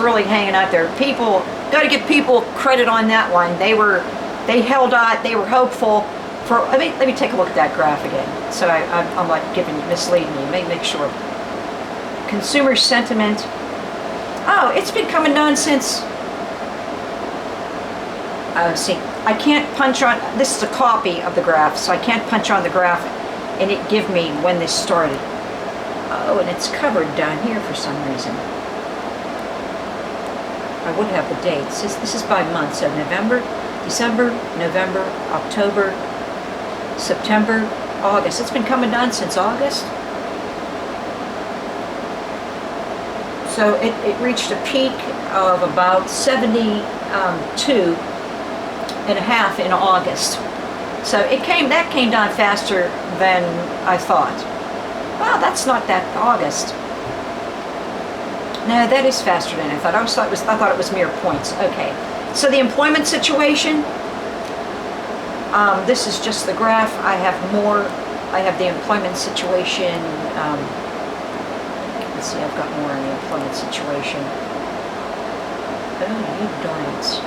really hanging out there. People, got to give people credit on that one. They held out, they were hopeful for, let me take a look at that graph again. So I'm like misleading you, make sure. Consumer sentiment. Oh, it's been coming down since, see, I can't punch on, this is a copy of the graph, so I can't punch on the graph and it give me when this started. Oh, and it's covered down here for some reason. I would have the dates. This is by month, so November, December, November, October, September, August. It's been coming down since August. So it reached a peak of about 72 and a half in August. So that came down faster than I thought. Wow, that's not that August. No, that is faster than I thought. I thought it was mere points. Okay. So the employment situation. This is just the graph. I have more. I have the employment situation. Let's see. I've got more on the employment situation. Oh, you darns.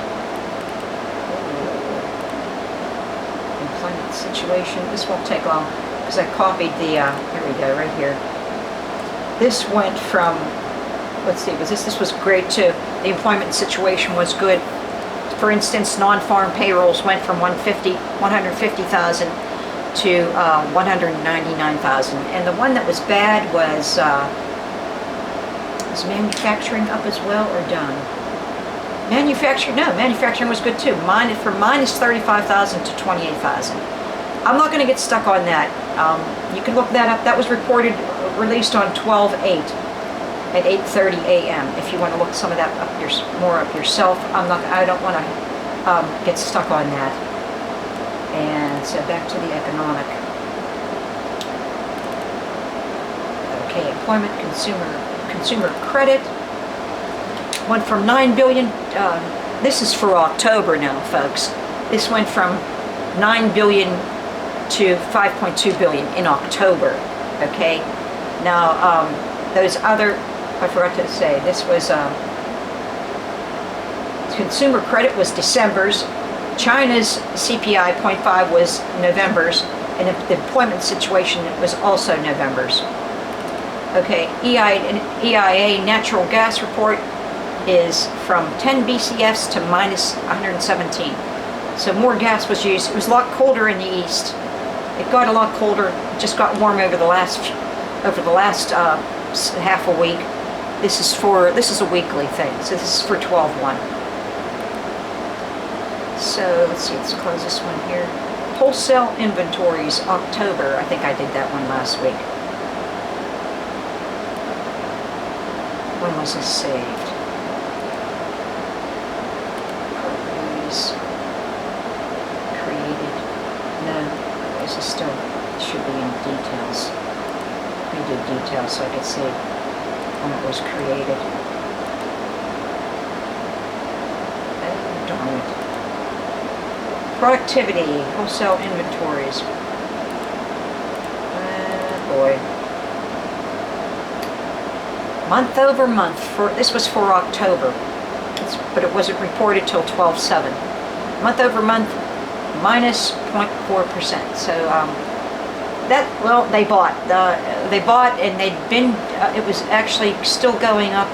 Employment situation. This won't take long because I copied the. Here we go. Right here. This went from. Let's see. This was great too. The employment situation was good. For instance, non-farm payrolls went from 150,000 to 199,000, and the one that was bad was manufacturing up as well or down? Manufacturing was good too. From minus 35,000 to 28,000. I'm not going to get stuck on that. You can look that up. That was released on 12/8 at 8:30 a.m. If you want to look some of that up more up yourself. I don't want to get stuck on that. And so back to the economic. Okay, employment, consumer credit went from 9 billion. This is for October now, folks. This went from 9 billion to 5.2 billion in October. Okay, now those other. I forgot to say, this was consumer credit was December's, China's CPI 0.5 was November's, and the employment situation was also November's. Okay, EIA natural gas report is from 10 BCFs to minus 117. So more gas was used. It was a lot colder in the east. It got a lot colder. It just got warm over the last half a week. This is a weekly thing. So this is for 12/1. So let's see. Let's close this one here. Wholesale inventories October. I think I did that one last week. When was this saved? Properties created. No, this is still. It should be in details. We did details so I could see when it was created. Oh, darn it. Productivity, wholesale inventories. Boy. Month over month, this was for October, but it wasn't reported till 12/7. Month over month, minus 0.4%. So they bought, and they'd been. It was actually still going up.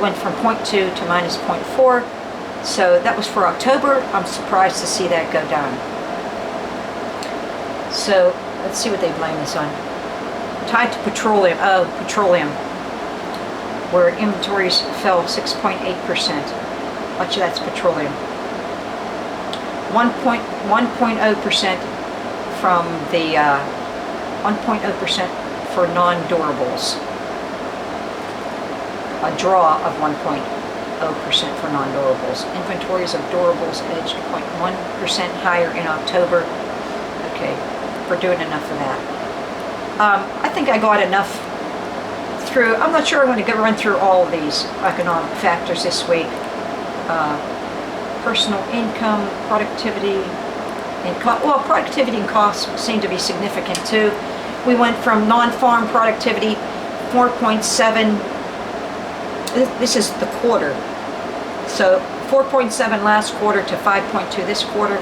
Went from 0.2 to minus 0.4. So that was for October. I'm surprised to see that go down. So let's see what they blame this on. Tied to petroleum. Oh, petroleum, where inventories fell 6.8%. Much of that's petroleum. 1.0% from the 1.0% for non-durables. A draw of 1.0% for non-durables. Inventories of durables edged 0.1% higher in October. Okay, we're doing enough of that. I think I got enough through. I'm not sure I'm going to run through all of these economic factors this week. Personal income, productivity, and productivity and costs seem to be significant too. We went from non-farm productivity 4.7 this is the quarter. So 4.7 last quarter to 5.2 this quarter.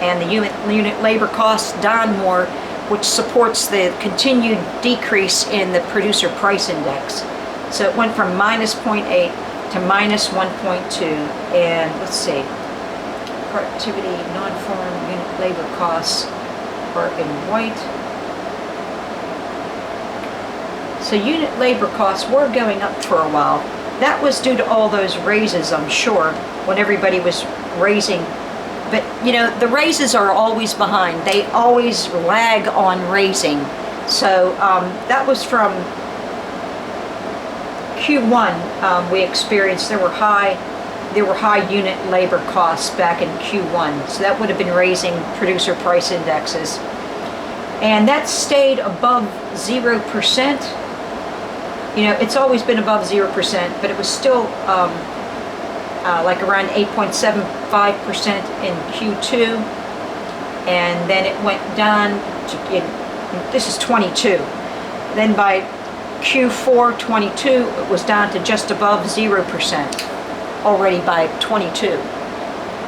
And the unit labor costs down more, which supports the continued decrease in the producer price index. So it went from minus 0.8 to minus 1.2. And let's see, productivity, non-farm unit labor costs are in white. So unit labor costs were going up for a while. That was due to all those raises, I'm sure, when everybody was raising. But, you know, the raises are always behind. They always lag on raising. So that was from Q1 we experienced. There were high unit labor costs back in Q1. So that would have been raising producer price indexes. And that stayed above 0%. You know, it's always been above 0%, but it was still like around 8.75% in Q2, and then it went down to, this is 22. Then by Q4 22, it was down to just above 0% already by 22.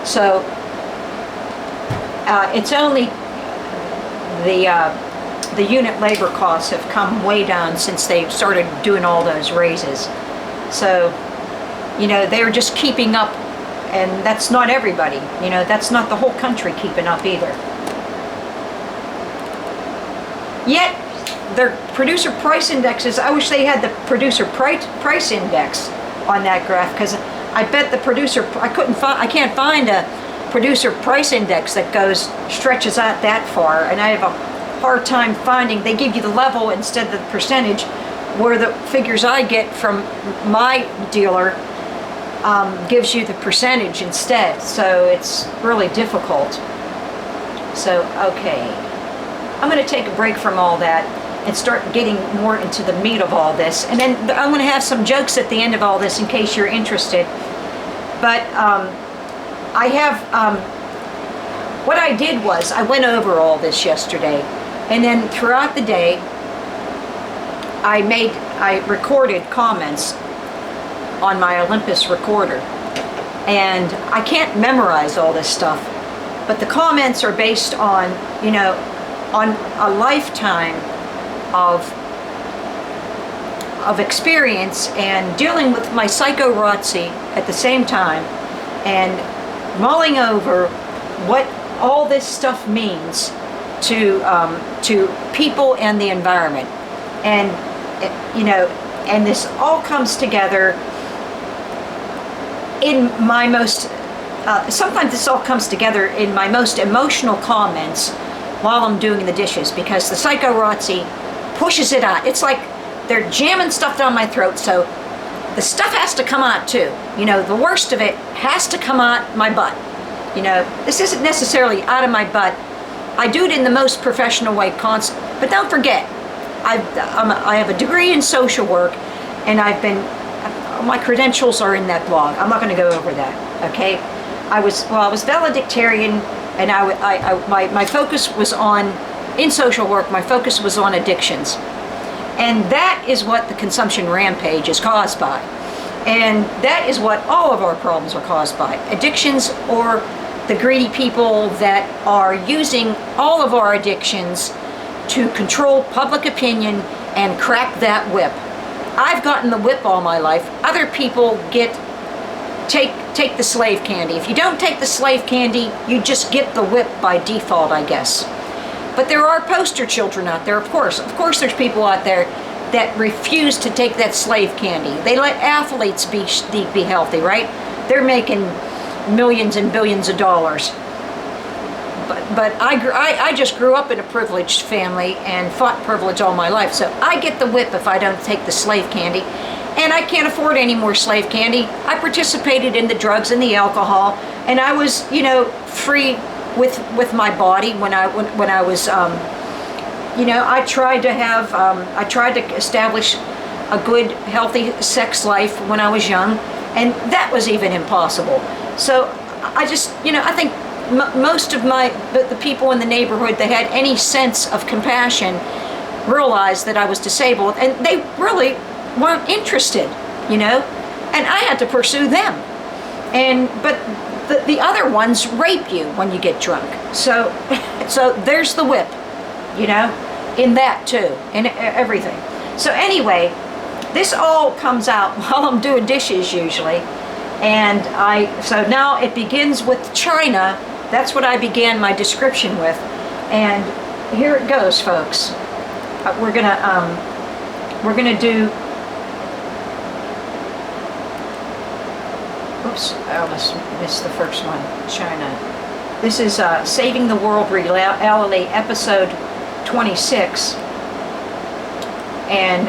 So it's only the unit labor costs have come way down since they started doing all those raises. So, you know, they're just keeping up, and that's not everybody. You know, that's not the whole country keeping up either. Yet, their producer price indexes, I wish they had the producer price index on that graph, because I bet the producer, I can't find a producer price index that stretches out that far, and I have a hard time finding. They give you the level instead of the percentage, where the figures I get from my dealer gives you the percentage instead, so it's really difficult. So, okay, I'm going to take a break from all that and start getting more into the meat of all this, and then I'm going to have some jokes at the end of all this in case you're interested. But I have, what I did was I went over all this yesterday, and then throughout the day I recorded comments on my Olympus recorder, and I can't memorize all this stuff, but the comments are based on, you know, on a lifetime of experience and dealing with my psychorotzy at the same time, and mulling over what all this stuff means to people and the environment. And you know, and this all comes together in my most sometimes this all comes together in my most emotional comments while I'm doing the dishes, because the psychorotzy pushes it out. It's like they're jamming stuff down my throat, so the stuff has to come out too. You know, the worst of it has to come out my butt. You know, this isn't necessarily out of my butt. I do it in the most professional way, but don't forget, I have a degree in social work, and my credentials are in that blog. I'm not going to go over that, okay? I was valedictorian, and my focus was in social work, my focus was on addictions. And that is what the consumption rampage is caused by. And that is what all of our problems are caused by. Addictions, or the greedy people that are using all of our addictions to control public opinion and crack that whip. I've gotten the whip all my life. Other people take the slave candy. If you don't take the slave candy, you just get the whip by default, I guess. But there are poster children out there, of course. Of course there's people out there that refuse to take that slave candy. They let athletes be healthy, right? They're making millions and billions of dollars. But I just grew up in a privileged family and fought privilege all my life. So I get the whip if I don't take the slave candy. And I can't afford any more slave candy. I participated in the drugs and the alcohol, and I was, you know, free with my body when I was, you know, I tried to establish a good, healthy sex life when I was young, and that was even impossible. So I just, you know, I think most of the people in the neighborhood that had any sense of compassion realized that I was disabled, and they really weren't interested, you know. and I had to pursue them. But the other ones rape you when you get drunk. So there's the whip, you know, in that too, in everything. So anyway, this all comes out while I'm doing dishes usually. And so now it begins with China. That's what I began my description with. And here it goes, folks. We're gonna do, oops, I almost missed the first one, China. This is Saving the World Reality, episode 26. And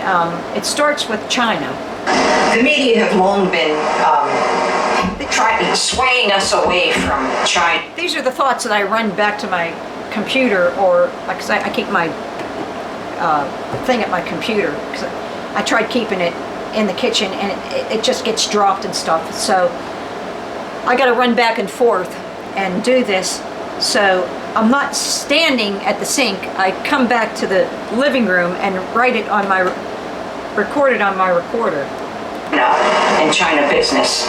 it starts with China. The media have long been swaying us away from China. These are the thoughts that I run back to my computer, or like I keep my thing at my computer, because I tried keeping it in the kitchen and it just gets dropped and stuff. So I got to run back and forth and do this. So I'm not standing at the sink. I come back to the living room and record it on my recorder. And China business.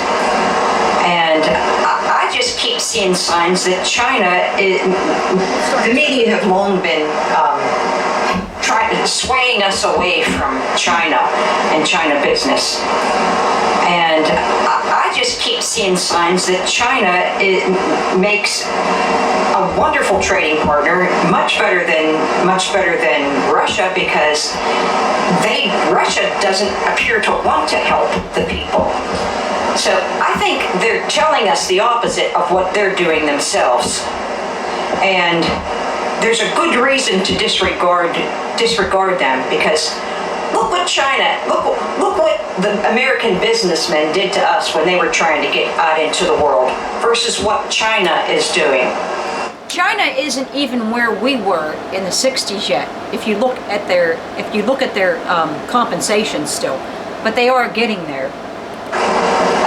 And I just keep seeing signs that China the media have long been swaying us away from China and China business. And I just keep seeing signs that China makes a wonderful trading partner, much better than Russia, because Russia doesn't appear to want to help the people. So I think they're telling us the opposite of what they're doing themselves. And there's a good reason to disregard them, because look what look what the American businessmen did to us when they were trying to get out into the world versus what China is doing. China isn't even where we were in the 60s yet, if you look at their compensation still, but they are getting there.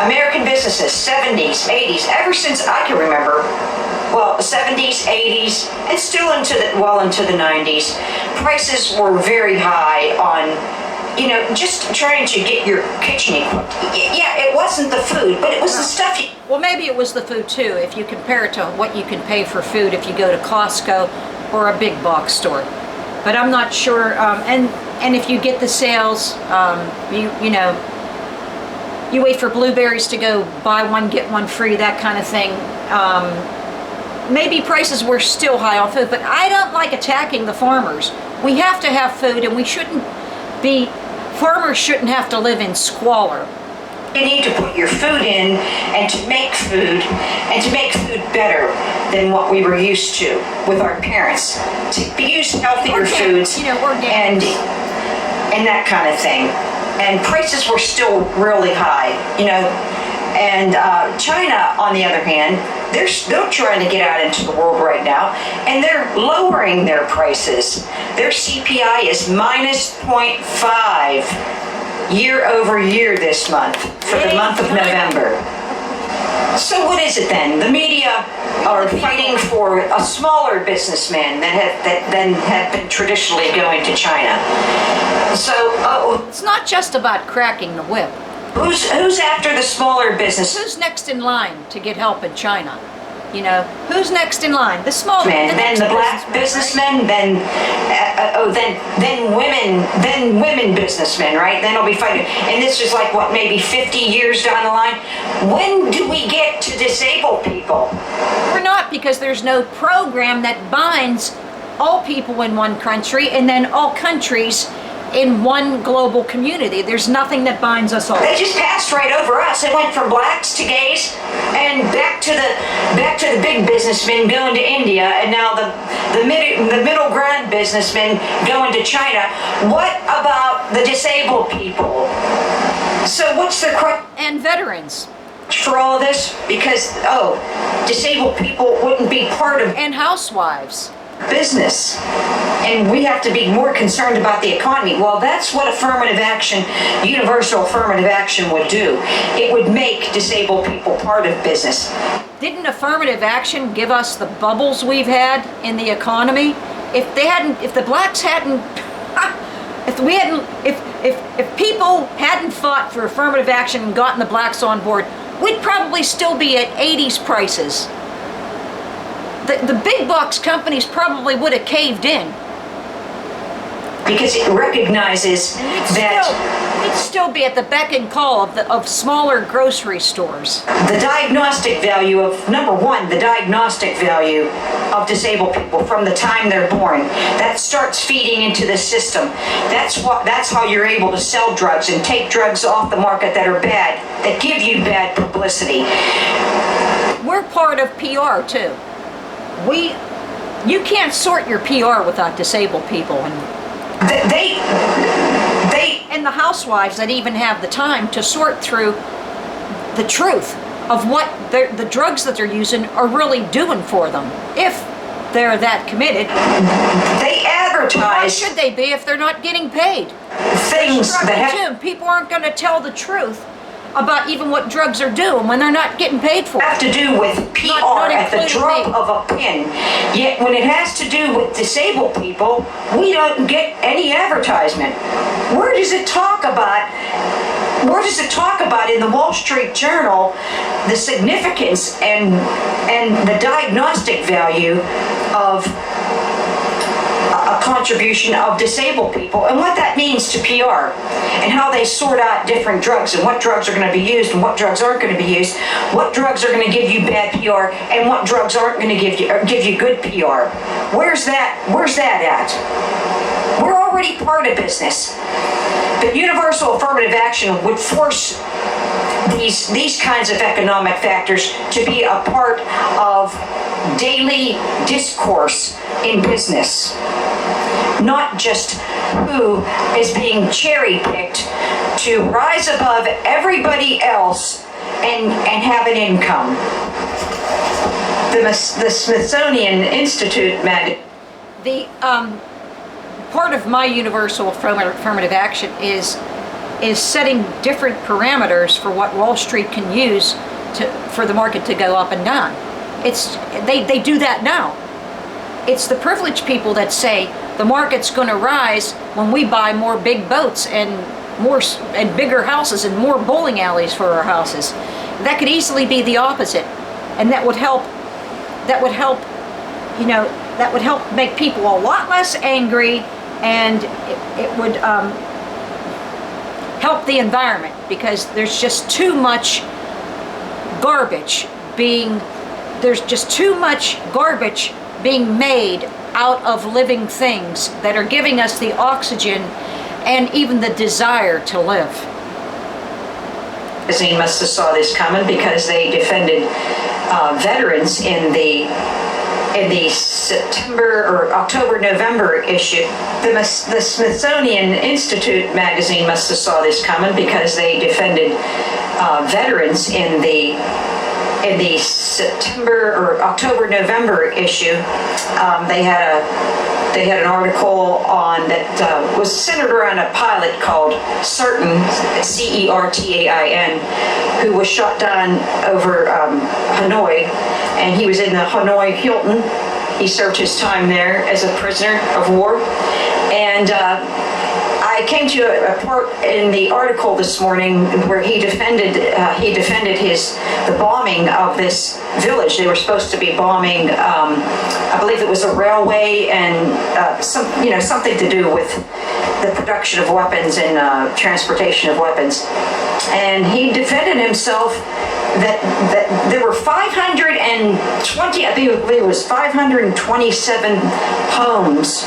American businesses, 70s, 80s, ever since I can remember, well, 70s, 80s, and still into the 90s, prices were very high on, just trying to get your kitchen equipped. Yeah, it wasn't the food, but it was the stuff you... Well, maybe it was the food too, if you compare it to what you can pay for food if you go to Costco or a big box store. But I'm not sure, and if you get the sales, you wait for blueberries to go buy one, get one free, that kind of thing. Maybe prices were still high on food, but I don't like attacking the farmers. We have to have food, and farmers shouldn't have to live in squalor. You need to put your food in and to make food better than what we were used to with our parents. To use healthier foods and that kind of thing. And prices were still really high, And China, on the other hand, they're still trying to get out into the world right now, and they're lowering their prices. Their CPI is minus 0.5 year over year this month, for the month of November. So what is it then? The media are fighting for a smaller businessmen that have been traditionally going to China. So it's not just about cracking the whip. Who's after the smaller business? Who's next in line to get help in China? Who's next in line? The small man, then the black businessmen, right? then women businessmen, right? Then I'll be fighting. And this is like what, maybe 50 years down the line. When do we get to disabled people? We're not, because there's no program that binds all people in one country and then all countries in one global community. There's nothing that binds us all. They just passed right over us. It went from blacks to gays and back to the big businessmen going to India, and now the middle ground businessmen going to China. What about the disabled people? So what's the and veterans for all of this? Because disabled people wouldn't be part of and housewives. Business, and we have to be more concerned about the economy. Well, that's what universal affirmative action would do. It would make disabled people part of business. Didn't affirmative action give us the bubbles we've had in the economy? If the blacks hadn't if people hadn't fought for affirmative action and gotten the blacks on board, we'd probably still be at 80s prices. The big box companies probably would have caved in. Because it recognizes We'd still be at the beck and call of smaller grocery stores. the diagnostic value of, number one, the diagnostic value of disabled people from the time they're born. That starts feeding into the system. That's how you're able to sell drugs and take drugs off the market that are bad, that give you bad publicity. We're part of PR too. You can't sort your PR without disabled people, and the housewives that even have the time to sort through the truth of what the drugs that they're using are really doing for them, if they're that committed. They advertise. Why should they be if they're not getting paid? Things that people aren't going to tell the truth about even what drugs are doing when they're not getting paid for it. have to do with PR Not at the drop me. of a pin. Yet when it has to do with disabled people, we don't get any advertisement. Where does it talk about in the Wall Street Journal the significance and the diagnostic value of a contribution of disabled people and what that means to PR and how they sort out different drugs and what drugs are going to be used and what drugs aren't going to be used, what drugs are going to give you bad PR and what drugs aren't going to give you good PR. Where's that at? We're already part of business. But universal affirmative action would force these kinds of economic factors to be a part of daily discourse in business, not just who is being cherry-picked to rise above everybody else and have an income. The Smithsonian Institute The part of my universal affirmative action is setting different parameters for what Wall Street can use for the market to go up and down. They do that now. It's the privileged people that say the market's going to rise when we buy more big boats and bigger houses and more bowling alleys for our houses. That could easily be the opposite, and that would help make people a lot less angry, and it would help the environment, because there's just too much garbage being made out of living things that are giving us the oxygen and even the desire to live. Magazine must have saw this coming because they defended veterans in the September or October-November issue. The Smithsonian Institute magazine must have saw this coming because they defended veterans in the September or October-November issue. They had an article on that was centered around a pilot called Certain, Certain, who was shot down over Hanoi, and he was in the Hanoi Hilton. He served his time there as a prisoner of war, and I came to a part in the article this morning where he defended the bombing of this village. They were supposed to be bombing, I believe it was a railway and something to do with the production of weapons and transportation of weapons. And he defended himself that there were 520, I think it was 527 homes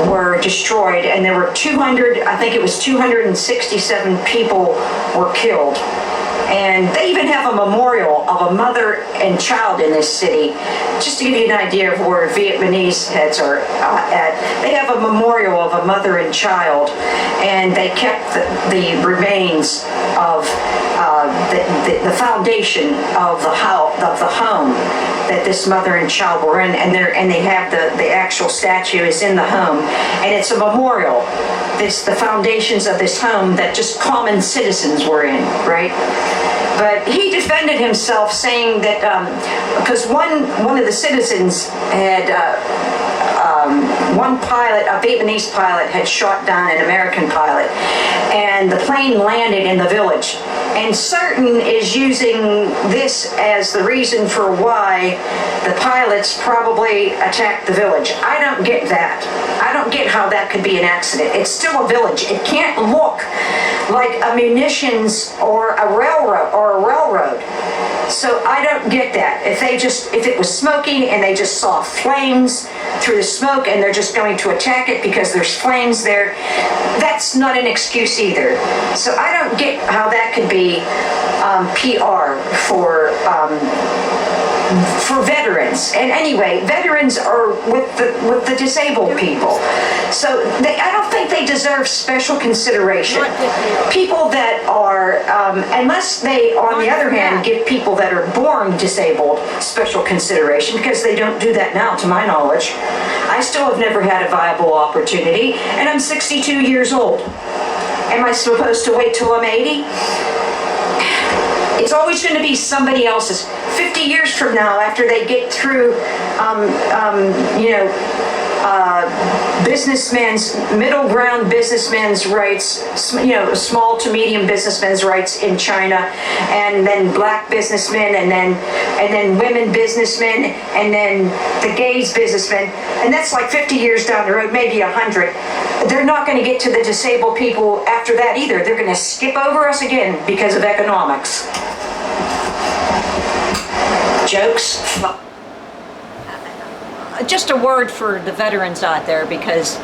were destroyed, and there were 267 people were killed. And they even have a memorial of a mother and child in this city, just to give you an idea of where Vietnamese heads are at. They have a memorial of a mother and child, and they kept the remains of the foundation of the home that this mother and child were in, and they have the actual statue is in the home, and it's a memorial. The foundations of this home that just common citizens were in, right? But he defended himself, saying that because one of the citizens had one pilot, a Vietnamese pilot, had shot down an American pilot, and the plane landed in the village. And Certain is using this as the reason for why the pilots probably attacked the village. I don't get that. I don't get how that could be an accident. It's still a village. It can't look like a munitions or a railroad. So I don't get that. If it was smoking and they just saw flames through the smoke and they're just going to attack it because there's flames there, that's not an excuse either. So I don't get how that could be PR for veterans. And anyway, veterans are with the disabled people. So I don't think they deserve special consideration. People that are, unless they, on the other hand, give people that are born disabled special consideration, because they don't do that now, to my knowledge. I still have never had a viable opportunity, and I'm 62 years old. Am I supposed to wait till I'm 80? It's always going to be somebody else's. 50 years from now, after they get through, businessmen's, middle ground businessmen's rights, small to medium businessmen's rights in China, and then black businessmen, and then women businessmen, and then the gays businessmen, and that's like 50 years down the road, maybe 100. They're not going to get to the disabled people after that either. They're going to skip over us again because of economics. Jokes. Just a word for the veterans out there, because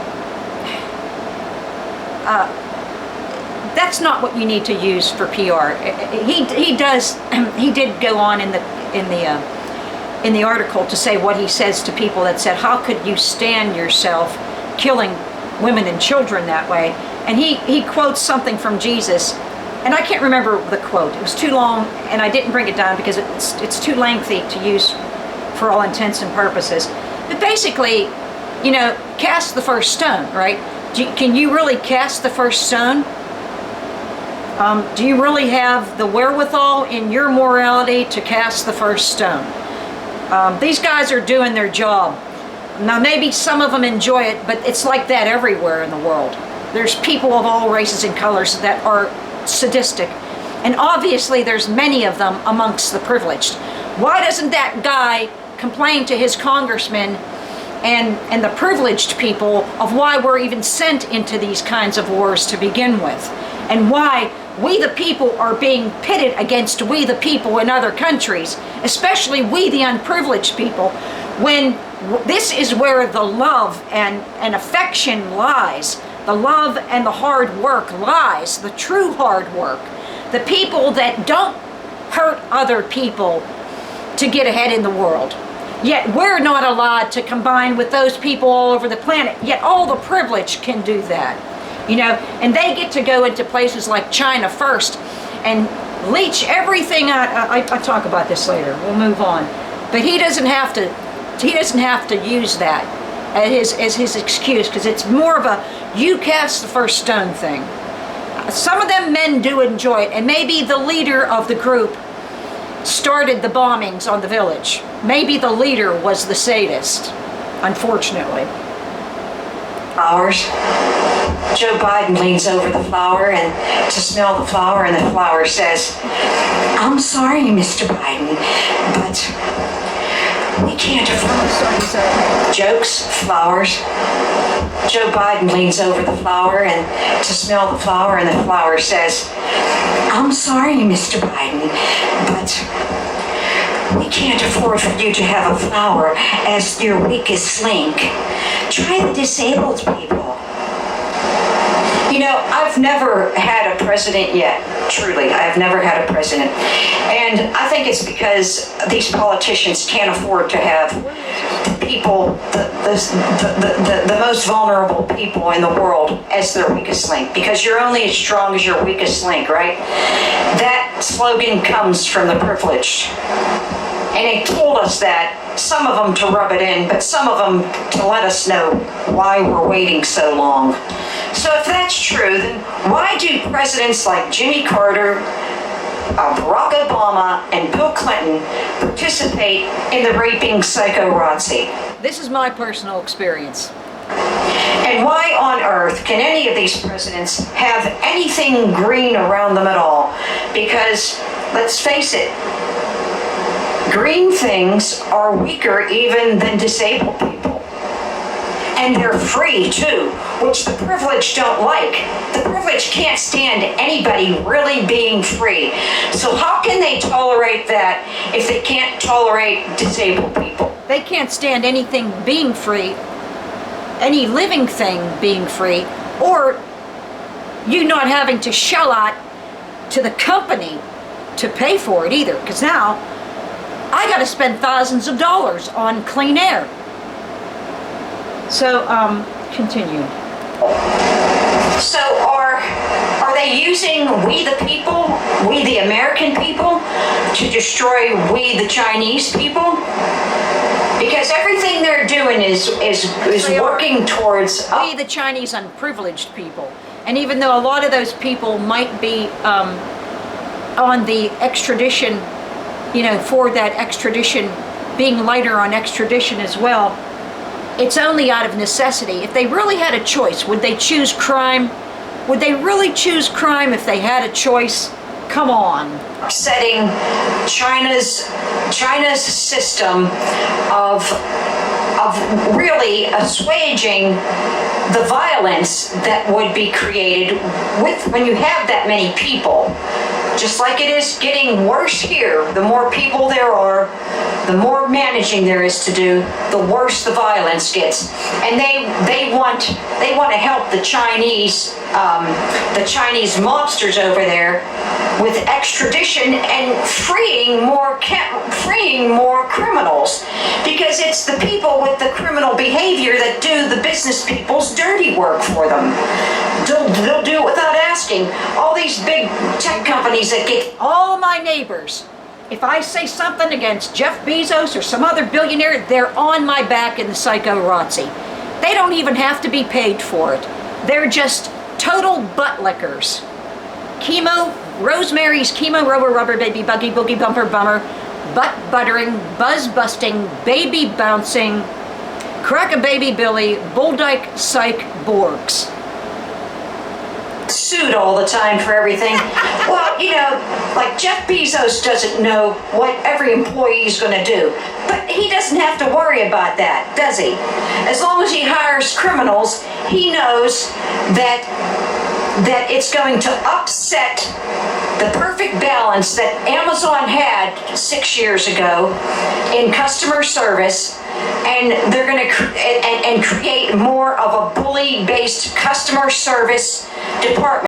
that's not what you need to use for PR. He did go on in the article to say what he says to people that said, how could you stand yourself killing women and children that way? And he quotes something from Jesus, and I can't remember the quote. It was too long, and I didn't bring it down because it's too lengthy to use for all intents and purposes. But basically, cast the first stone, right? Can you really cast the first stone? Do you really have the wherewithal in your morality to cast the first stone? These guys are doing their job. Now, maybe some of them enjoy it, but it's like that everywhere in the world. There's people of all races and colors that are sadistic. And obviously, there's many of them amongst the privileged. Why doesn't that guy complain to his congressmen and the privileged people of why we're even sent into these kinds of wars to begin with, and why we the people are being pitted against we the people in other countries, especially we the unprivileged people, when this is where the love and affection lies, the love and the hard work lies, the true hard work, the people that don't hurt other people to get ahead in the world. Yet we're not allowed to combine with those people all over the planet. Yet all the privileged can do that. And they get to go into places like China first and leech everything out. I talk about this later. We'll move on. But he doesn't have to use that as his excuse, because it's more of a you cast the first stone thing. Some of them men do enjoy it, and maybe the leader of the group started the bombings on the village. Maybe the leader was the sadist, unfortunately. Flowers. Joe Biden leans over the flower and to smell the flower, and the flower says, "I'm sorry, Mr. Biden, but we can't afford jokes." Flowers. Joe Biden leans over the flower and to smell the flower, and the flower says, "I'm sorry, Mr. Biden, but we can't afford for you to have a flower as your weakest link. Try the disabled people." I've never had a president yet. Truly, I have never had a president. And I think it's because these politicians can't afford to have people, the most vulnerable people in the world as their weakest link. Because you're only as strong as your weakest link, right? That slogan comes from the privileged. And they told us that, some of them to rub it in, but some of them to let us know why we're waiting so long. So if that's true, then why do presidents like Jimmy Carter, Barack Obama, and Bill Clinton participate in the raping psycho-Nazi? This is my personal experience. And why on earth can any of these presidents have anything green around them at all? Because, let's face it, green things are weaker even than disabled people. And they're free too, which the privileged don't like. The privileged can't stand anybody really being free. So how can they tolerate that if they can't tolerate disabled people? They can't stand anything being free, any living thing being free, or you not having to shell out to the company to pay for it either. Because now I got to spend thousands of dollars on clean air. So, continue. So are they using we the people, we the American people, to destroy we the Chinese people? Because everything they're doing is working towards We, the Chinese unprivileged people. And even though a lot of those people might be on the extradition, for that extradition, being lighter on extradition as well, it's only out of necessity. If they really had a choice, would they choose crime? Would they really choose crime if they had a choice? Come on. setting China's system of really assuaging the violence that would be created when you have that many people. Just like it is getting worse here, the more people there are, the more managing there is to do, the worse the violence gets. And they want to help the Chinese mobsters over there with extradition and freeing more criminals, because it's the people with the criminal behavior that do the business people's dirty work for them. They'll do it without asking. All these big tech companies that get all my neighbors, if I say something against Jeff Bezos or some other billionaire, they're on my back in the psycho-Razzi. They don't even have to be paid for it. They're just total butt lickers. Rosemary's chemo, rubber, baby, buggy, boogie, bumper, bummer, butt buttering, buzz busting, baby bouncing, crack-a-baby Billy, bulldyke, psych, Borgs. Sued all the time for everything. Well, like Jeff Bezos doesn't know what every employee is going to do. But he doesn't have to worry about that, does he? As long as he hires criminals, he knows that it's going to upset the perfect balance that Amazon had 6 years ago in customer service, and they're going to create more of a bully-based customer service department